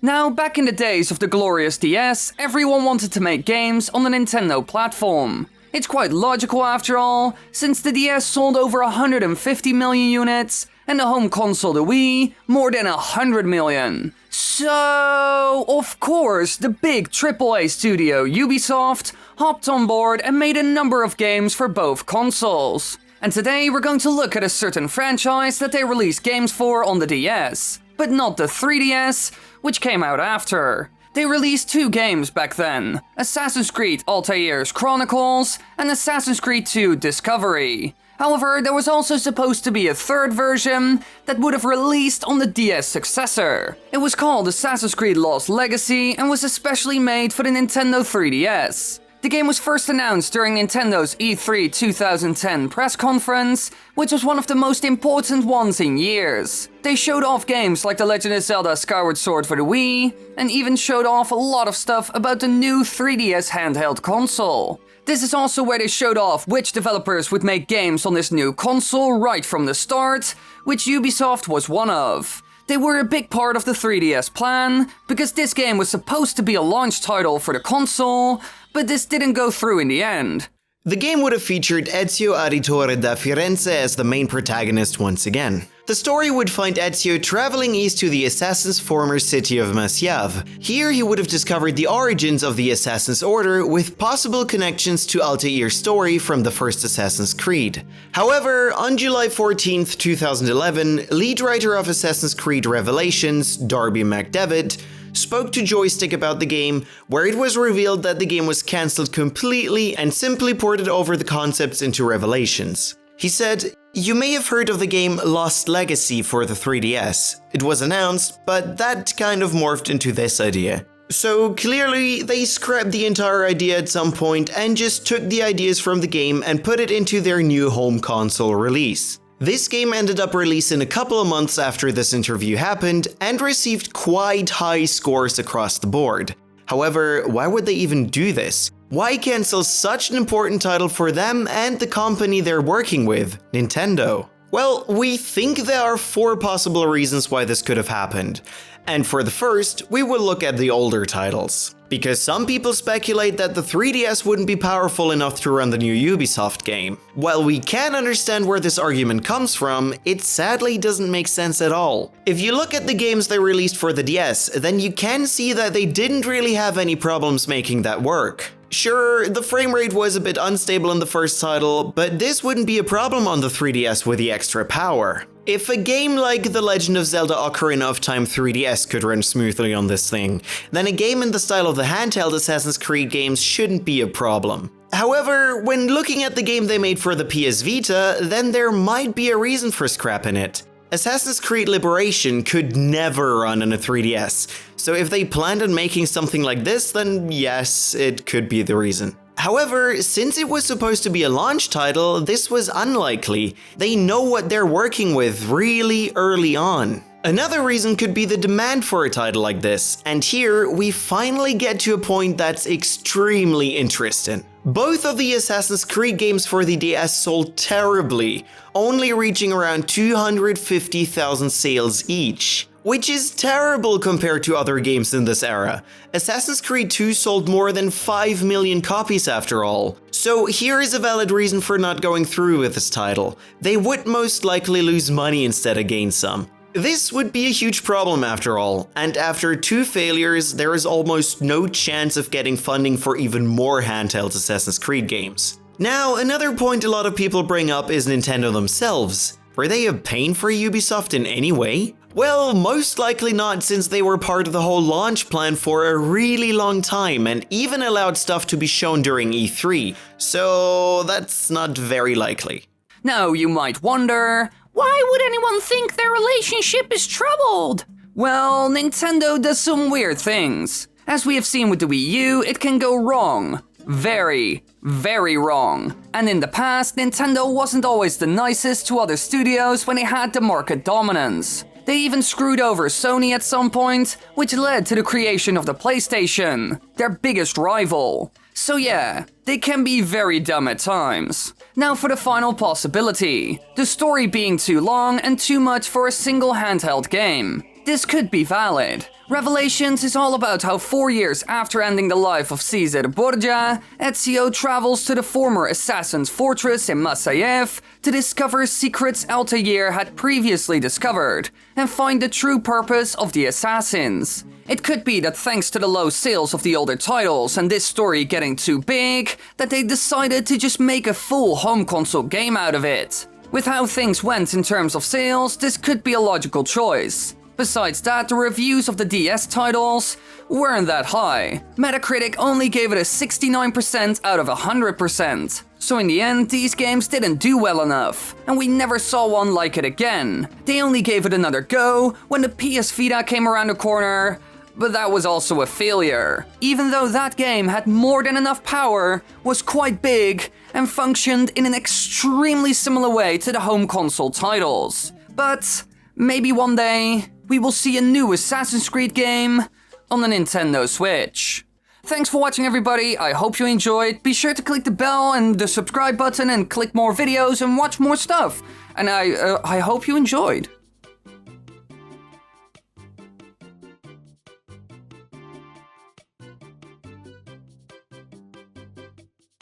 Now, back in the days of the glorious DS, everyone wanted to make games on the Nintendo platform. It's quite logical after all, since the DS sold over 150 million units, and the home console, the Wii, more than 100 million. So, of course, the big AAA studio Ubisoft hopped on board and made a number of games for both consoles. And today we're going to look at a certain franchise that they released games for on the DS, but not the 3DS, which came out after. They released 2 games back then, Assassin's Creed Altair's Chronicles and Assassin's Creed 2 Discovery. However, there was also supposed to be a third version that would have released on the DS successor. It was called Assassin's Creed Lost Legacy and was especially made for the Nintendo 3DS. The game was first announced during Nintendo's E3 2010 press conference, which was one of the most important ones in years. They showed off games like The Legend of Zelda Skyward Sword for the Wii, and even showed off a lot of stuff about the new 3DS handheld console. This is also where they showed off which developers would make games on this new console right from the start, which Ubisoft was one of. They were a big part of the 3DS plan, because this game was supposed to be a launch title for the console, but this didn't go through in the end. The game would have featured Ezio Auditore da Firenze as the main protagonist once again. The story would find Ezio traveling east to the assassin's former city of Masyaf. Here he would have discovered the origins of the Assassin's Order with possible connections to Altair's story from the first Assassin's Creed. However, on July 14th, 2011, lead writer of Assassin's Creed Revelations, Darby McDevitt, spoke to Joystick about the game, where it was revealed that the game was cancelled completely and simply ported over the concepts into Revelations. He said, "You may have heard of the game Lost Legacy for the 3DS. It was announced, but that kind of morphed into this idea." So clearly, they scrapped the entire idea at some point and just took the ideas from the game and put it into their new home console release. This game ended up releasing a couple of months after this interview happened and received quite high scores across the board. However, why would they even do this? Why cancel such an important title for them and the company they're working with, Nintendo? Well, we think there are 4 possible reasons why this could have happened. And for the first, we will look at the older titles. Because some people speculate that the 3DS wouldn't be powerful enough to run the new Ubisoft game. While we can understand where this argument comes from, it sadly doesn't make sense at all. If you look at the games they released for the DS, then you can see that they didn't really have any problems making that work. Sure, the frame rate was a bit unstable in the first title, but this wouldn't be a problem on the 3DS with the extra power. If a game like The Legend of Zelda Ocarina of Time 3DS could run smoothly on this thing, then a game in the style of the handheld Assassin's Creed games shouldn't be a problem. However, when looking at the game they made for the PS Vita, then there might be a reason for scrapping it. Assassin's Creed Liberation could never run on a 3DS, so if they planned on making something like this, then yes, it could be the reason. However, since it was supposed to be a launch title, this was unlikely. They know what they're working with really early on. Another reason could be the demand for a title like this, and here we finally get to a point that's extremely interesting. Both of the Assassin's Creed games for the DS sold terribly, only reaching around 250,000 sales each. Which is terrible compared to other games in this era. Assassin's Creed 2 sold more than 5 million copies after all. So here is a valid reason for not going through with this title. They would most likely lose money instead of gain some. This would be a huge problem after all, and after 2 failures, there is almost no chance of getting funding for even more handheld Assassin's Creed games. Now, another point a lot of people bring up is Nintendo themselves. Were they a pain for Ubisoft in any way? Well, most likely not, since they were part of the whole launch plan for a really long time and even allowed stuff to be shown during E3, so that's not very likely. Now you might wonder, why would anyone think their relationship is troubled? Well, Nintendo does some weird things. As we have seen with the Wii U, it can go wrong. Very, very wrong. And in the past, Nintendo wasn't always the nicest to other studios when they had the market dominance. They even screwed over Sony at some point, which led to the creation of the PlayStation, their biggest rival. So yeah, they can be very dumb at times. Now for the final possibility, the story being too long and too much for a single handheld game. This could be valid. Revelations is all about how 4 years after ending the life of Caesar Borgia, Ezio travels to the former assassin's fortress in Masayev to discover secrets Altair had previously discovered and find the true purpose of the assassins. It could be that thanks to the low sales of the older titles and this story getting too big, that they decided to just make a full home console game out of it. With how things went in terms of sales, this could be a logical choice. Besides that, the reviews of the DS titles weren't that high. Metacritic only gave it a 69% out of 100%. So in the end, these games didn't do well enough, and we never saw one like it again. They only gave it another go when the PS Vita came around the corner, but that was also a failure. Even though that game had more than enough power, was quite big, and functioned in an extremely similar way to the home console titles. But maybe one day, we will see a new Assassin's Creed game on the Nintendo Switch. Thanks for watching, everybody. I hope you enjoyed. Be sure to click the bell and the subscribe button and click more videos and watch more stuff. And I hope you enjoyed.